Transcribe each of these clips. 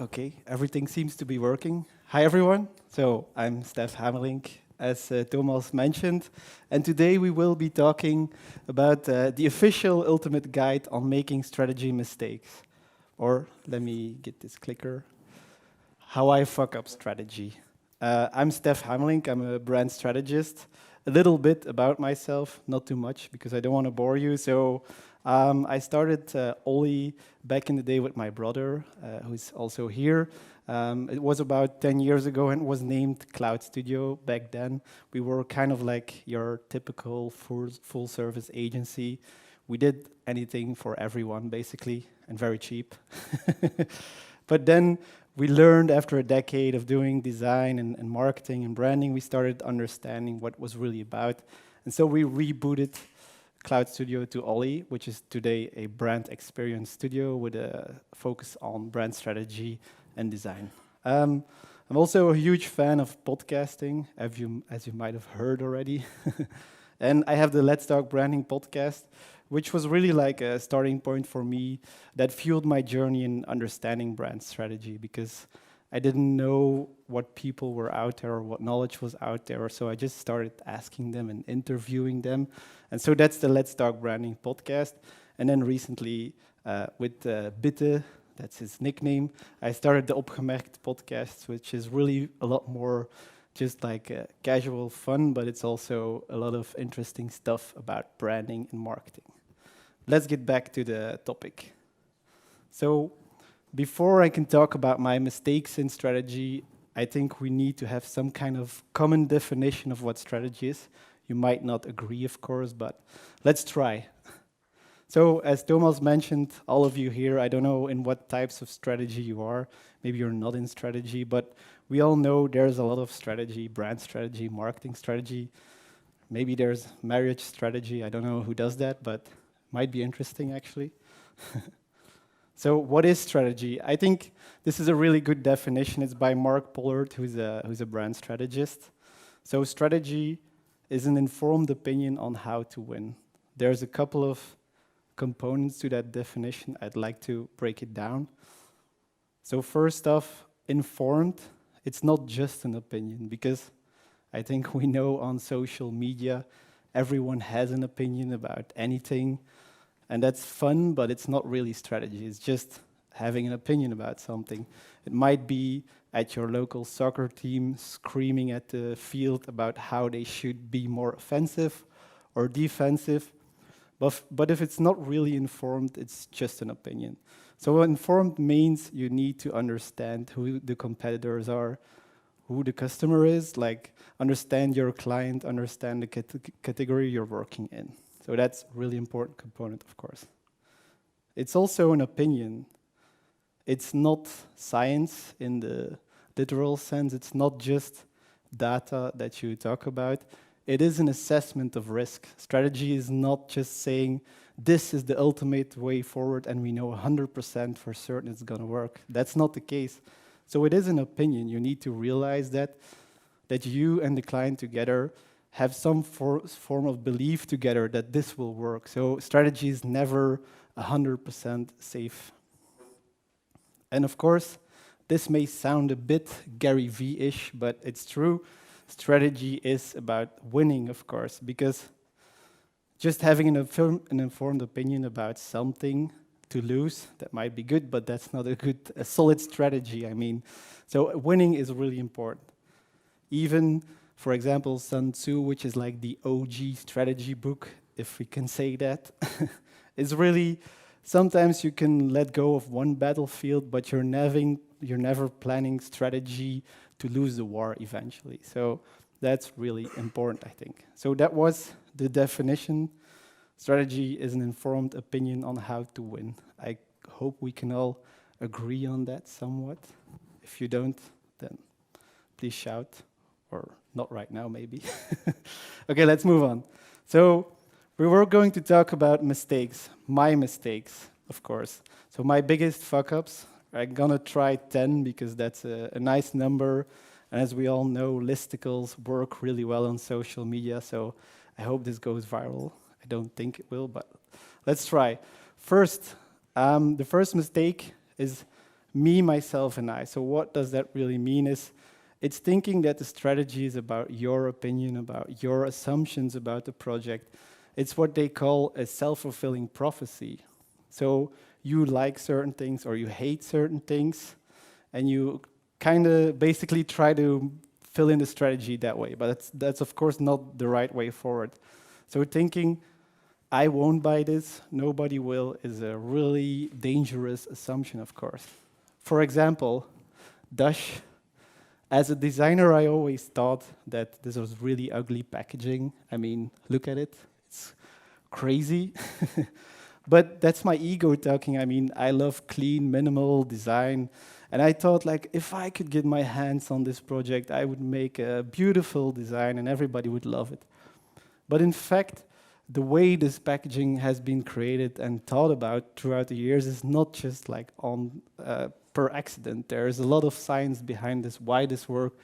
Okay, everything seems to be working. Hi everyone, so I'm Stef Hamelink, as Thomas mentioned, and today we will be talking about the official ultimate guide on making strategy mistakes. Or let me get this clicker. How I fuck up strategy. I'm Stef Hamelink, I'm a brand strategist. A little bit about myself, not too much because I don't want to bore you. So I started Oli back in the day with my brother, who's also here. It was about 10 years ago and was named Cloud Studio back then. We were kind of like your typical full service agency. We did anything for everyone, basically, and very cheap. But then we learned after a decade of doing design and marketing and branding, we started understanding what was really about. And so we rebooted Cloud Studio to Oli, which is today a brand experience studio with a focus on brand strategy and design. I'm also a huge fan of podcasting, as you might have heard already. And I have the Let's Talk Branding podcast, which was really like a starting point for me that fueled my journey in understanding brand strategy because I didn't know what people were out there or what knowledge was out there. So I just started asking them and interviewing them. And so that's the Let's Talk Branding podcast. And then recently with Bitte, that's his nickname, I started the Opgemerkt podcast, which is really a lot more just like casual fun, but it's also a lot of interesting stuff about branding and marketing. Let's get back to the topic. So before I can talk about my mistakes in strategy, I think we need to have some kind of common definition of what strategy is. You might not agree, of course, but let's try. So as Thomas mentioned, all of you here, I don't know in what types of strategy you are. Maybe you're not in strategy, but we all know there's a lot of strategy, brand strategy, marketing strategy. Maybe there's marriage strategy. I don't know who does that, but might be interesting actually. So what is strategy? I think this is a really good definition. It's by Mark Pollard, who's a brand strategist. So strategy is an informed opinion on how to win. There's a couple of components to that definition. I'd like to break it down. So first off, informed. It's not just an opinion because I think we know on social media, everyone has an opinion about anything. And that's fun, but it's not really strategy. It's just having an opinion about something. It might be at your local soccer team screaming at the field about how they should be more offensive or defensive. But if it's not really informed, it's just an opinion. So informed means you need to understand who the competitors are, who the customer is, like understand your client, understand the category you're working in. So that's a really important component, of course. It's also an opinion. It's not science in the literal sense. It's not just data that you talk about. It is an assessment of risk. Strategy is not just saying, this is the ultimate way forward and we know 100% for certain it's going to work. That's not the case. So it is an opinion. You need to realize that you and the client together have some form of belief together that this will work. So strategy is never 100% safe. And of course, this may sound a bit Gary V-ish, but it's true. Strategy is about winning, of course, because just having an informed opinion about something to lose, that might be good, but that's not a solid strategy, I mean. So winning is really important. Even, for example, Sun Tzu, which is like the OG strategy book, if we can say that, is really, sometimes you can let go of one battlefield, but you're never planning strategy to lose the war eventually. So that's really important, I think. So that was the definition. Strategy is an informed opinion on how to win. I hope we can all agree on that somewhat. If you don't, then please shout, or not right now, maybe. Okay, let's move on. So we were going to talk about mistakes, my mistakes, of course. So my biggest fuck-ups, I'm gonna try 10 because that's a nice number. And as we all know, listicles work really well on social media, so I hope this goes viral. I don't think it will, but let's try. First, the first mistake is me, myself, and I. So what does that really mean is it's thinking that the strategy is about your opinion, about your assumptions about the project. It's what they call a self-fulfilling prophecy. So you like certain things or you hate certain things, and you kind of basically try to fill in the strategy that way. But that's of course not the right way forward. So thinking, I won't buy this, nobody will, is a really dangerous assumption, of course. For example, Dash. As a designer, I always thought that this was really ugly packaging. I mean, look at it. It's crazy. But that's my ego talking. I mean, I love clean, minimal design. And I thought, like, if I could get my hands on this project, I would make a beautiful design and everybody would love it. But in fact, the way this packaging has been created and thought about throughout the years is not just like on per accident. There's a lot of science behind this, why this works,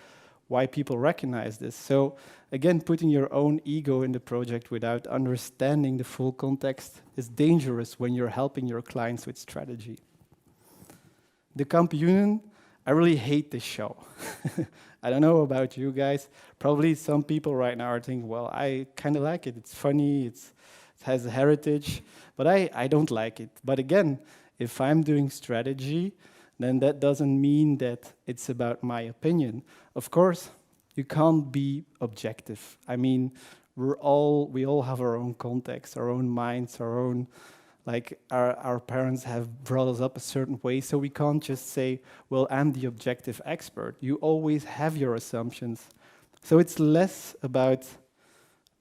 why people recognize this. So again, putting your own ego in the project without understanding the full context is dangerous when you're helping your clients with strategy. The Kampioenen, I really hate this show. I don't know about you guys. Probably some people right now are thinking, well, I kind of like it. It's funny, it has a heritage, but I don't like it. But again, if I'm doing strategy, then that doesn't mean that it's about my opinion. Of course, you can't be objective. I mean, we all have our own context, our own minds, our own, like our parents have brought us up a certain way, so we can't just say, well, I'm the objective expert. You always have your assumptions. So it's less about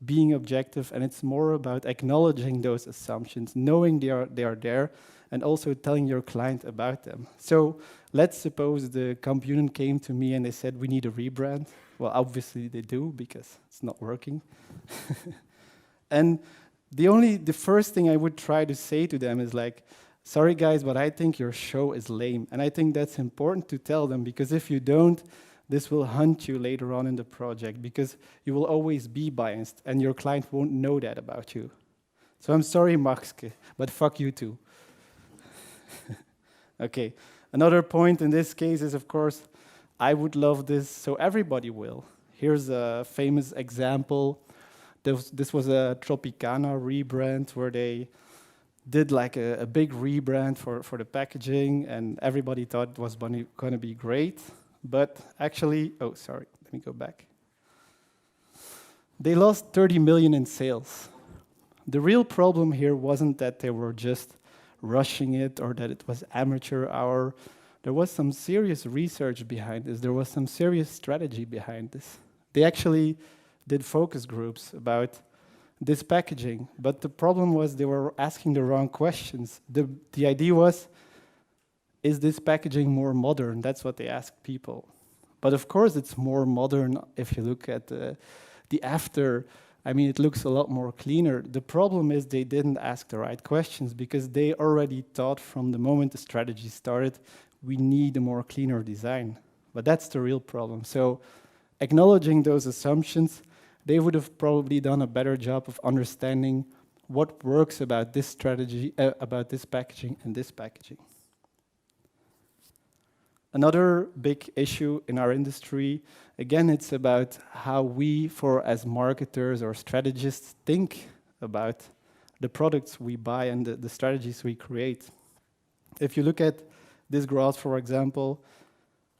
being objective, and it's more about acknowledging those assumptions, knowing they are there, and also telling your client about them. So let's suppose the Kampioenen came to me and they said, we need a rebrand. Well, obviously they do, because it's not working. And the first thing I would try to say to them is like, sorry guys, but I think your show is lame. And I think that's important to tell them, because if you don't, this will haunt you later on in the project, because you will always be biased and your client won't know that about you. So I'm sorry, Maxke, but fuck you too. Okay, another point in this case is, of course, I would love this, so everybody will. Here's a famous example. This was a Tropicana rebrand where they did like a big rebrand for the packaging, and everybody thought it was going to be great. But actually, oh, sorry, let me go back. They lost 30 million in sales. The real problem here wasn't that they were just rushing it or that it was amateur hour. There was some serious research behind this. There was some serious strategy behind this. They actually did focus groups about this packaging, but the problem was they were asking the wrong questions. The idea was, is this packaging more modern? That's what they asked people. But of course it's more modern if you look at the after. I mean, it looks a lot more cleaner. The problem is they didn't ask the right questions, because they already thought from the moment the strategy started, we need a more cleaner design. But that's the real problem. So acknowledging those assumptions, they would have probably done a better job of understanding what works about this strategy, about this packaging and this packaging. Another big issue in our industry, again, it's about how we, as marketers or strategists, think about the products we buy and the strategies we create. If you look at this graph, for example,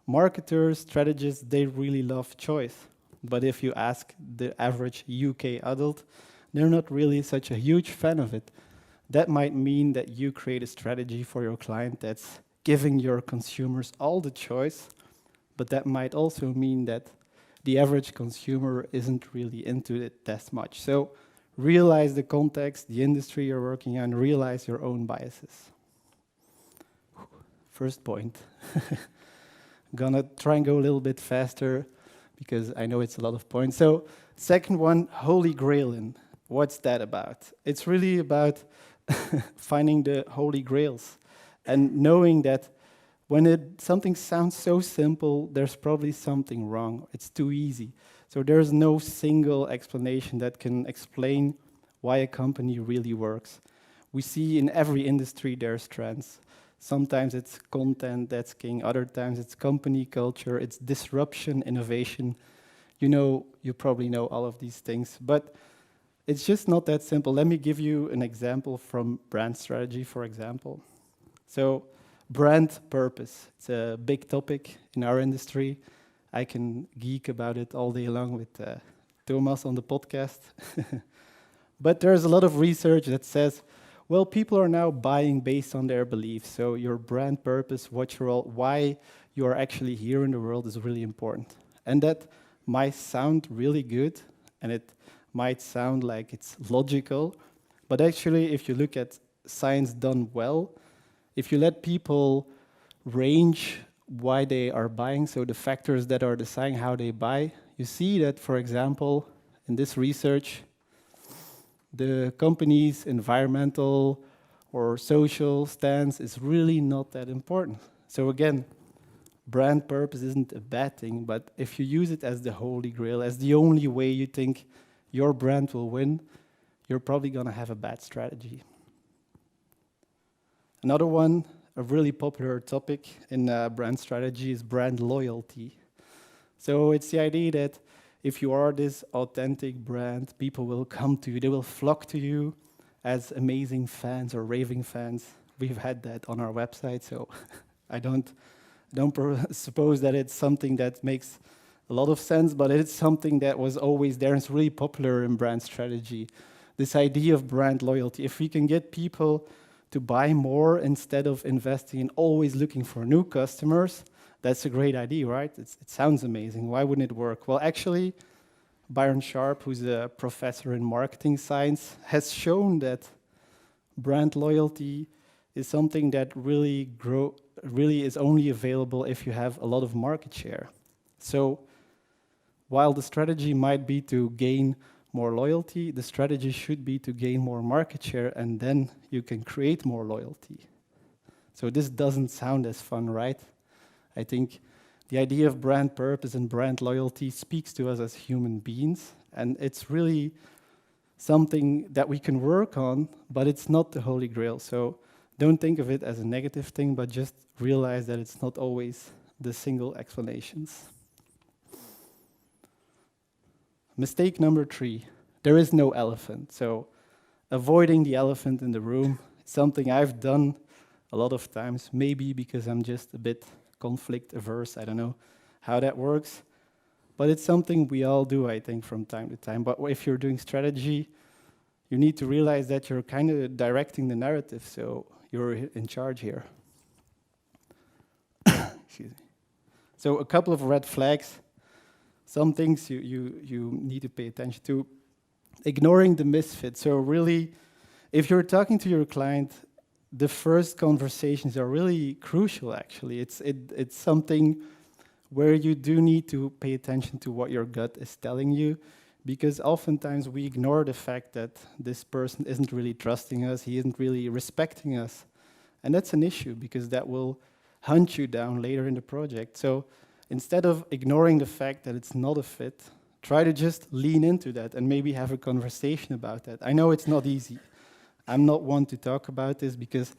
marketers, strategists, they really love choice. But if you ask the average UK adult, they're not really such a huge fan of it. That might mean that you create a strategy for your client that's giving your consumers all the choice, but that might also mean that the average consumer isn't really into it that much. So realize the context, the industry you're working on, realize your own biases. First point. Gonna try and go a little bit faster, because I know it's a lot of points. So second one, Holy Grail. What's that about? It's really about finding the Holy Grails and knowing that when something sounds so simple, there's probably something wrong. It's too easy. So there's no single explanation that can explain why a company really works. We see in every industry there's trends. Sometimes it's content that's king, other times it's company culture, it's disruption, innovation. You probably know all of these things, but it's just not that simple. Let me give you an example from brand strategy, for example. So, brand purpose, it's a big topic in our industry. I can geek about it all day long with Thomas on the podcast. But there's a lot of research that says, well, people are now buying based on their beliefs. So your brand purpose, why you are actually here in the world is really important. And that might sound really good, and it might sound like it's logical, but actually, if you look at science done well, if you let people range why they are buying, so the factors that are deciding how they buy, you see that, for example, in this research, the company's environmental or social stance is really not that important. So again, brand purpose isn't a bad thing, but if you use it as the Holy Grail, as the only way you think your brand will win, you're probably going to have a bad strategy. Another one, a really popular topic in brand strategy, is brand loyalty. So it's the idea that if you are this authentic brand, people will come to you, they will flock to you as amazing fans or raving fans. We've had that on our website, so I don't suppose that it's something that makes a lot of sense, but it's something that was always there and it's really popular in brand strategy. This idea of brand loyalty. If we can get people to buy more instead of investing in always looking for new customers, that's a great idea, right? It sounds amazing. Why wouldn't it work? Well, actually, Byron Sharp, who's a professor in marketing science, has shown that brand loyalty is something that really is only available if you have a lot of market share. So while the strategy might be to gain more loyalty, the strategy should be to gain more market share, and then you can create more loyalty. So this doesn't sound as fun, right? I think the idea of brand purpose and brand loyalty speaks to us as human beings, and it's really something that we can work on, but it's not the Holy Grail. So don't think of it as a negative thing, but just realize that it's not always the single explanations. Mistake number 3, there is no elephant. So avoiding the elephant in the room is something I've done a lot of times, maybe because I'm just a bit conflict averse, I don't know how that works, but it's something we all do, I think, from time to time. But if you're doing strategy, you need to realize that you're kind of directing the narrative, so you're in charge here. Excuse me. So a couple of red flags, some things you need to pay attention to. Ignoring the misfit. So really, if you're talking to your client, the first conversations are really crucial, actually. It's something where you do need to pay attention to what your gut is telling you, because oftentimes we ignore the fact that this person isn't really trusting us, he isn't really respecting us. And that's an issue, because that will hunt you down later in the project. So instead of ignoring the fact that it's not a fit, try to just lean into that and maybe have a conversation about that. I know it's not easy. I'm not one to talk about this because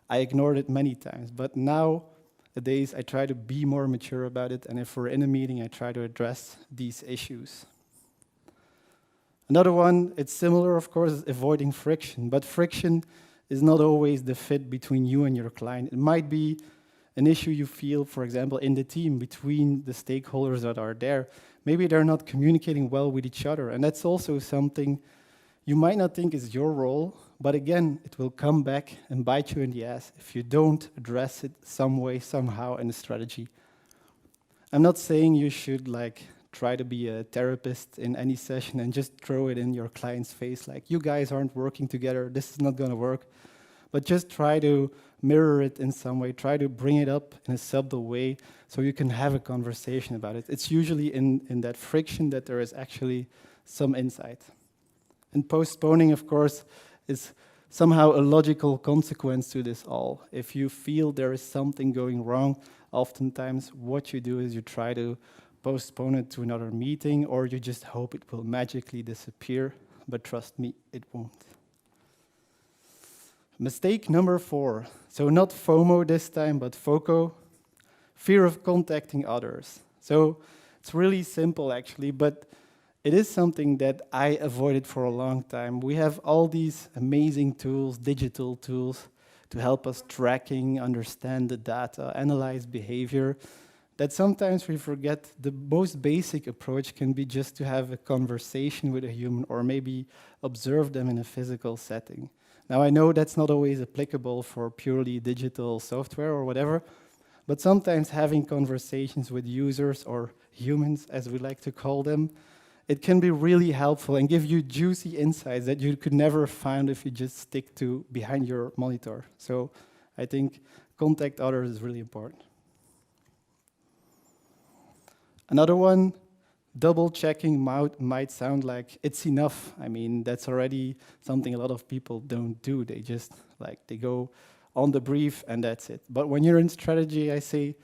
I ignored it many times. But nowadays, I try to be more mature about it. And if we're in a meeting, I try to address these issues. Another one, it's similar, of course, is avoiding friction. But friction is not always the fit between you and your client. It might be an issue you feel, for example, in the team between the stakeholders that are there. Maybe they're not communicating well with each other. And that's also something you might not think is your role, but again, it will come back and bite you in the ass if you don't address it some way, somehow in the strategy. I'm not saying you should try to be a therapist in any session and just throw it in your client's face, like, you guys aren't working together, this is not going to work. But just try to mirror it in some way, try to bring it up in a subtle way so you can have a conversation about it. It's usually in that friction that there is actually some insight. And postponing, of course, is somehow a logical consequence to this all. If you feel there is something going wrong, oftentimes what you do is you try to postpone it to another meeting, or you just hope it will magically disappear, but trust me, it won't. Mistake number 4. So not FOMO this time, but FOCO, fear of contacting others. So it's really simple actually, but it is something that I avoided for a long time. We have all these amazing tools, digital tools, to help us tracking, understand the data, analyze behavior, that sometimes we forget the most basic approach can be just to have a conversation with a human or maybe observe them in a physical setting. Now, I know that's not always applicable for purely digital software or whatever, but sometimes having conversations with users or humans, as we like to call them, it can be really helpful and give you juicy insights that you could never find if you just stick to behind your monitor. So I think contact others is really important. Another one, double checking might sound like it's enough. I mean, that's already something a lot of people don't do. They just they go on the brief and that's it. But when you're in strategy, I say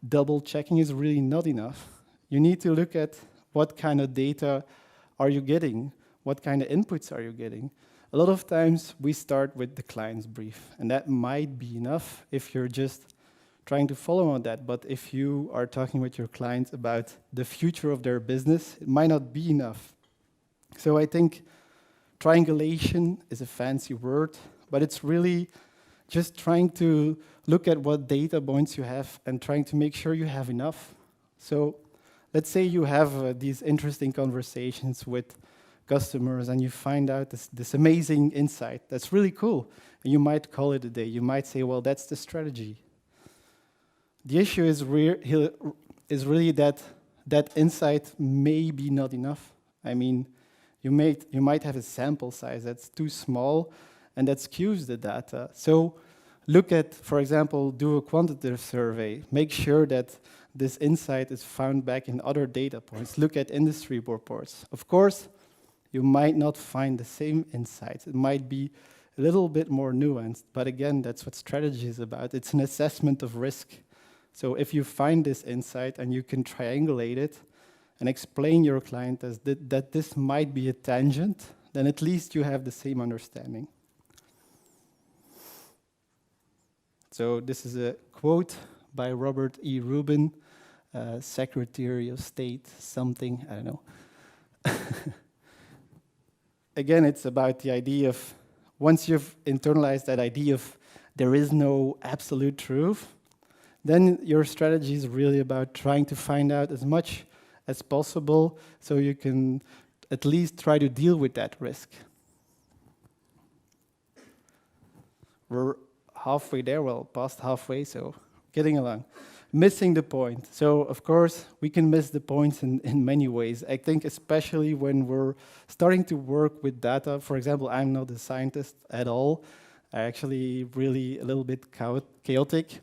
double checking is really not enough. You need to look at what kind of data are you getting? What kind of inputs are you getting? A lot of times we start with the client's brief, and that might be enough if you're just trying to follow on that. But if you are talking with your clients about the future of their business, it might not be enough. So I think triangulation is a fancy word, but it's really just trying to look at what data points you have and trying to make sure you have enough. So let's say you have these interesting conversations with customers and you find out this amazing insight. That's really cool. And you might call it a day. You might say, well, that's the strategy. The issue is really that that insight may be not enough. I mean, you might have a sample size that's too small and that skews the data. So look at, for example, do a quantitative survey. Make sure that this insight is found back in other data points. Look at industry reports. Of course, you might not find the same insights. It might be a little bit more nuanced, but again, that's what strategy is about. It's an assessment of risk. So if you find this insight and you can triangulate it and explain your client as that this might be a tangent, then at least you have the same understanding. So this is a quote by Robert E. Rubin, Secretary of State, something, I don't know. Again, it's about the idea of, once you've internalized that idea of there is no absolute truth, then your strategy is really about trying to find out as much as possible so you can at least try to deal with that risk. We're halfway there, well, past halfway, so getting along. Missing the point. So, of course, we can miss the points in many ways. I think especially when we're starting to work with data. For example, I'm not a scientist at all. I actually really a little bit chaotic.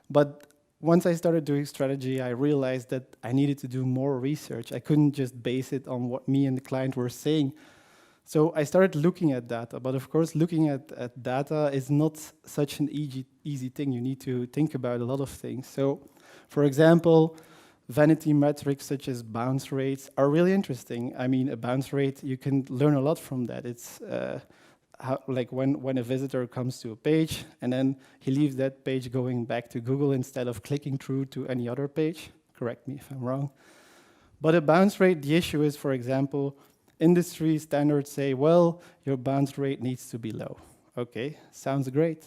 But once I started doing strategy, I realized that I needed to do more research. I couldn't just base it on what me and the client were saying. So I started looking at data, but of course looking at data is not such an easy thing. You need to think about a lot of things. So for example, vanity metrics such as bounce rates are really interesting. I mean, a bounce rate, you can learn a lot from that. It's like when a visitor comes to a page and then he leaves that page going back to Google instead of clicking through to any other page. Correct me if I'm wrong. But a bounce rate, the issue is, for example, industry standards say, well, your bounce rate needs to be low. Okay, sounds great.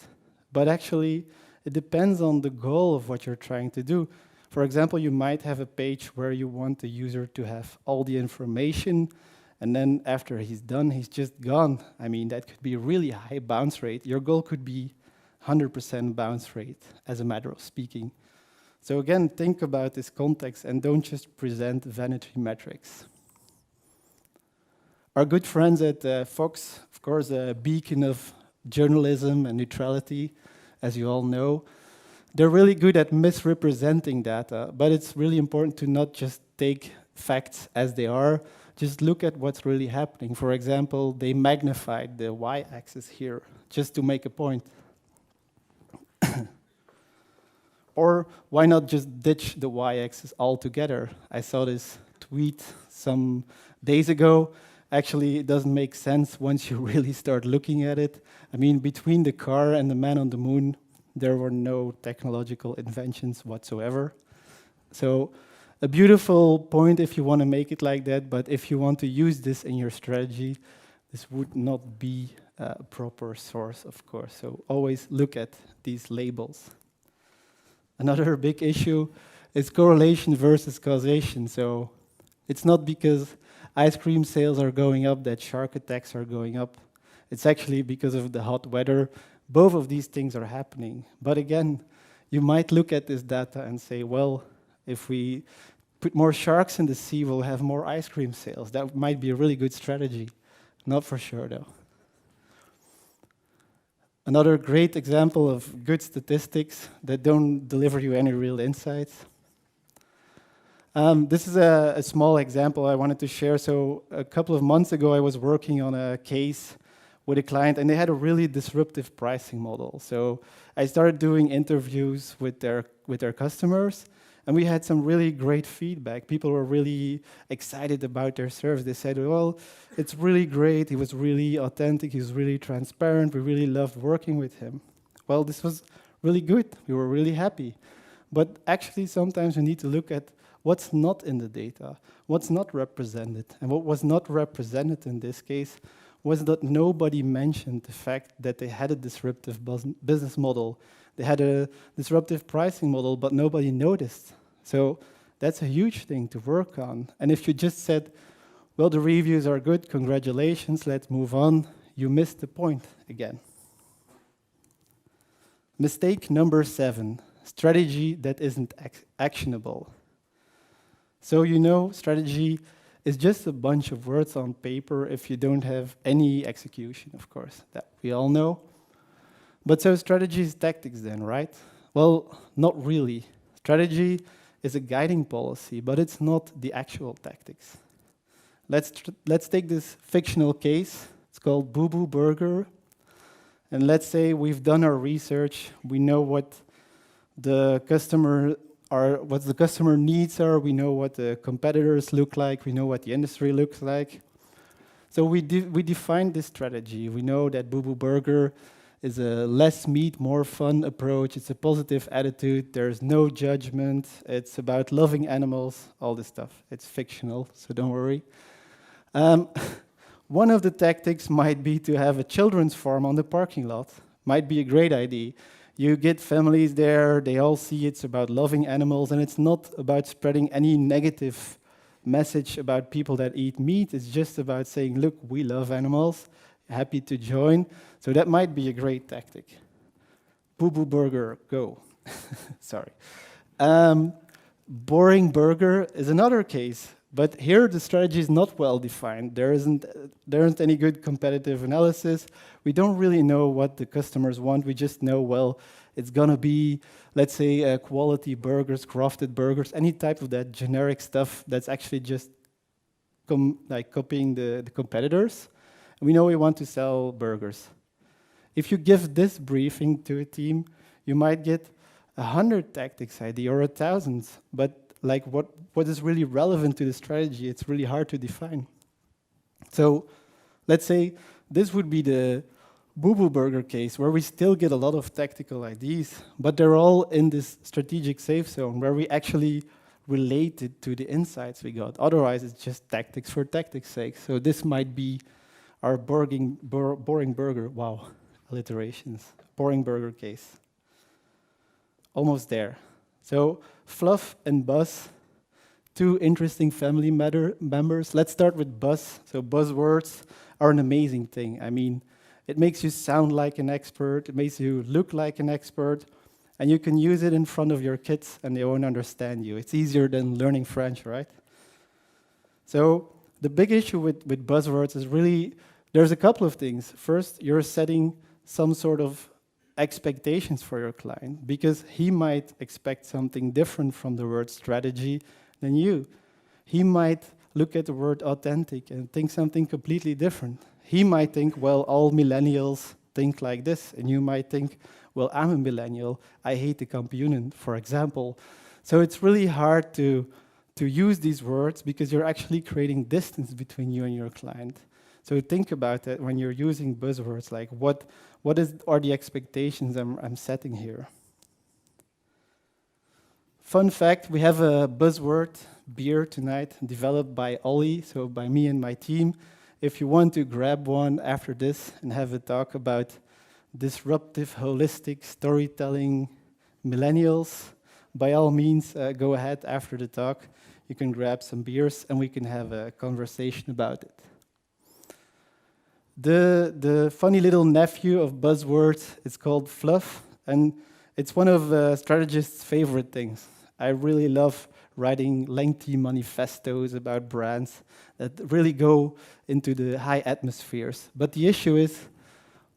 But actually, it depends on the goal of what you're trying to do. For example, you might have a page where you want the user to have all the information, and then after he's done, he's just gone. I mean, that could be a really high bounce rate. Your goal could be 100% bounce rate, as a matter of speaking. So again, think about this context and don't just present vanity metrics. Our good friends at Fox, of course, a beacon of journalism and neutrality, as you all know, they're really good at misrepresenting data, but it's really important to not just take facts as they are, just look at what's really happening. For example, they magnified the y-axis here, just to make a point. Or why not just ditch the y-axis altogether? I saw this tweet some days ago. Actually, it doesn't make sense once you really start looking at it. I mean, between the car and the man on the moon, there were no technological inventions whatsoever. So a beautiful point if you want to make it like that, but if you want to use this in your strategy, this would not be a proper source, of course. So always look at these labels. Another big issue is correlation versus causation. So it's not because ice cream sales are going up that shark attacks are going up. It's actually because of the hot weather. Both of these things are happening. But again, you might look at this data and say, well, if we put more sharks in the sea, we'll have more ice cream sales. That might be a really good strategy. Not for sure, though. Another great example of good statistics that don't deliver you any real insights. This is a small example I wanted to share. So a couple of months ago, I was working on a case with a client, and they had a really disruptive pricing model. So I started doing interviews with their customers, and we had some really great feedback. People were really excited about their service. They said, well, it's really great. He was really authentic. He was really transparent. We really loved working with him. Well, this was really good. We were really happy. But actually, sometimes we need to look at what's not in the data, what's not represented. And what was not represented in this case was that nobody mentioned the fact that they had a disruptive business model. They had a disruptive pricing model, but nobody noticed. So that's a huge thing to work on. And if you just said, well, the reviews are good, congratulations, let's move on, you missed the point again. Mistake number 7, strategy that isn't actionable. So you know, strategy is just a bunch of words on paper if you don't have any execution, of course, that we all know. But so strategy is tactics then, right? Well, not really. Strategy is a guiding policy, but it's not the actual tactics. Let's take this fictional case. It's called Boo Boo Burger. And let's say we've done our research. We know what the customer needs are. We know what the competitors look like. We know what the industry looks like. So we defined this strategy. We know that Boo Boo Burger is a less meat, more fun approach. It's a positive attitude. There's no judgment. It's about loving animals, all this stuff. It's fictional, so don't worry. One of the tactics might be to have a children's farm on the parking lot. Might be a great idea. You get families there, they all see it's about loving animals, and it's not about spreading any negative message about people that eat meat. It's just about saying, look, we love animals, happy to join. So that might be a great tactic. Boo Boo Burger, go. Sorry. Boring Burger is another case, but here the strategy is not well defined. There isn't any good competitive analysis. We don't really know what the customers want. We just know, well, it's gonna be, let's say, quality burgers, crafted burgers, any type of that generic stuff that's actually just copying the competitors. We know we want to sell burgers. If you give this briefing to a team, you might get 100 tactics idea or 1,000, but like what is really relevant to the strategy, it's really hard to define. So let's say this would be the Boo Boo Burger case, where we still get a lot of tactical ideas, but they're all in this strategic safe zone where we actually relate it to the insights we got. Otherwise, it's just tactics for tactics' sake. So this might be our boring burger, wow, alliterations, boring burger case. Almost there. So Fluff and Buzz, two interesting family members. Let's start with Buzz. So buzzwords are an amazing thing. I mean, it makes you sound like an expert, it makes you look like an expert, and you can use it in front of your kids and they won't understand you. It's easier than learning French, right? So the big issue with buzzwords is really, there's a couple of things. First, you're setting some sort of expectations for your client, because he might expect something different from the word strategy than you. He might look at the word authentic and think something completely different. He might think, well, all millennials think like this, and you might think, well, I'm a millennial, I hate the comp union, for example. So it's really hard to to use these words because you're actually creating distance between you and your client. So think about it when you're using buzzwords, like are the expectations I'm setting here? Fun fact, we have a buzzword beer tonight developed by Ollie, so by me and my team. If you want to grab one after this and have a talk about disruptive, holistic storytelling millennials, by all means, go ahead after the talk. You can grab some beers and we can have a conversation about it. The funny little nephew of buzzwords is called fluff, and it's one of strategists' favorite things. I really love writing lengthy manifestos about brands that really go into the high atmospheres. But the issue is,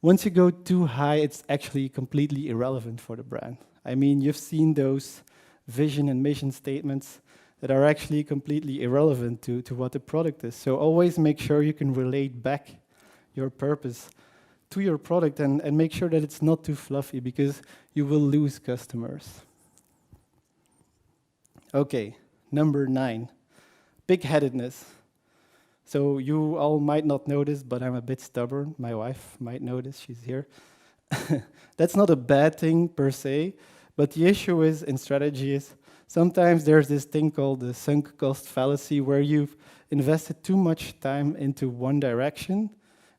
once you go too high, it's actually completely irrelevant for the brand. I mean, you've seen those vision and mission statements that are actually completely irrelevant to what the product is. So always make sure you can relate back your purpose to your product and make sure that it's not too fluffy because you will lose customers. Okay, number 9, pigheadedness. So you all might not know this, but I'm a bit stubborn. My wife might know this, she's here. That's not a bad thing per se, but the issue is in strategy is sometimes there's this thing called the sunk cost fallacy where you've invested too much time into one direction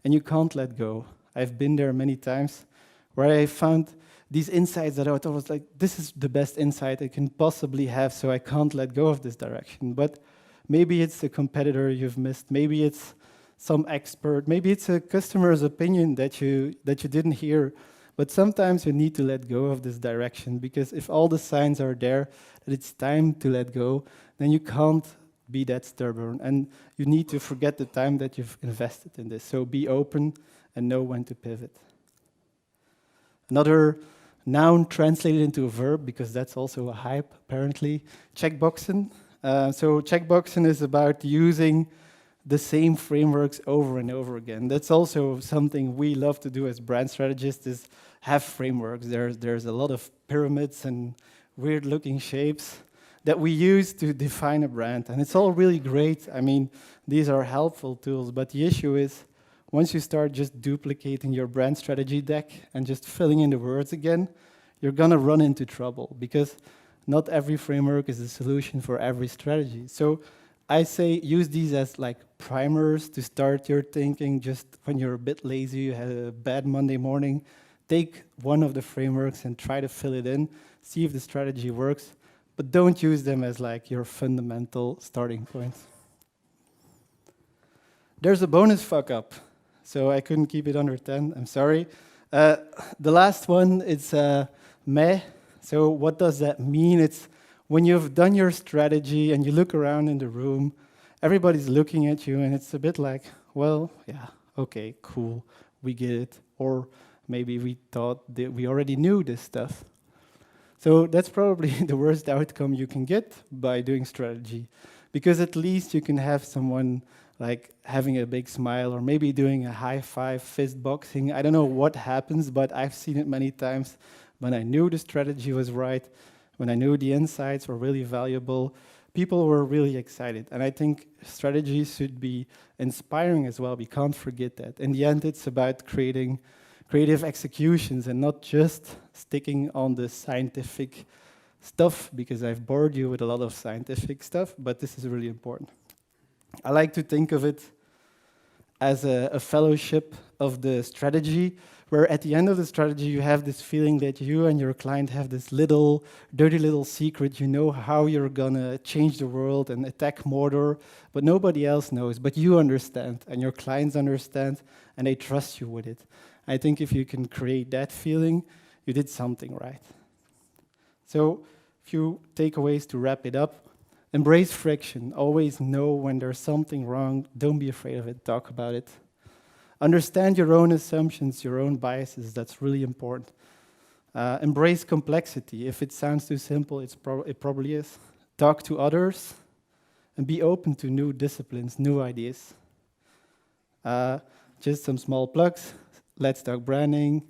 and you can't let go. I've been there many times where I found these insights that I thought was like, this is the best insight I can possibly have, so I can't let go of this direction. But maybe it's a competitor you've missed, maybe it's some expert, maybe it's a customer's opinion that you didn't hear. But sometimes you need to let go of this direction because if all the signs are there that it's time to let go, then you can't be that stubborn and you need to forget the time that you've invested in this. So be open and know when to pivot. Another noun translated into a verb, because that's also a hype apparently, checkboxing. So checkboxing is about using the same frameworks over and over again. That's also something we love to do as brand strategists, is have frameworks. There's a lot of pyramids and weird looking shapes that we use to define a brand. And it's all really great. I mean, these are helpful tools, but the issue is once you start just duplicating your brand strategy deck and just filling in the words again, you're gonna run into trouble because not every framework is a solution for every strategy. So I say use these as like primers to start your thinking just when you're a bit lazy, you had a bad Monday morning. Take one of the frameworks and try to fill it in, see if the strategy works, but don't use them as like your fundamental starting point. There's a bonus fuck up. So I couldn't keep it under 10, I'm sorry. The last one is meh. So what does that mean? It's when you've done your strategy and you look around in the room, everybody's looking at you and it's a bit like, well, yeah, okay, cool, we get it. Or maybe we thought that we already knew this stuff. So that's probably the worst outcome you can get by doing strategy, because at least you can have someone like having a big smile or maybe doing a high five, fist boxing. I don't know what happens, but I've seen it many times when I knew the strategy was right, when I knew the insights were really valuable, people were really excited. And I think strategy should be inspiring as well. We can't forget that. In the end, it's about creating creative executions and not just sticking on the scientific stuff, because I've bored you with a lot of scientific stuff, but this is really important. I like to think of it as a fellowship of the strategy, where at the end of the strategy you have this feeling that you and your client have this little, dirty little secret. You know how you're gonna change the world and attack Mordor, but nobody else knows, but you understand, and your clients understand, and they trust you with it. I think if you can create that feeling, you did something right. So, a few takeaways to wrap it up. Embrace friction. Always know when there's something wrong. Don't be afraid of it. Talk about it. Understand your own assumptions, your own biases. That's really important. Embrace complexity. If it sounds too simple, it probably is. Talk to others and be open to new disciplines, new ideas. Just some small plugs. Let's Talk Branding.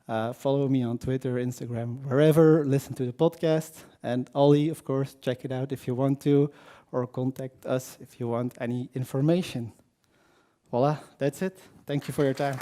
Follow me on Twitter, Instagram, wherever. Listen to the podcast. And Ollie, of course, check it out if you want to. or contact us if you want any information. Voila, that's it. Thank you for your time.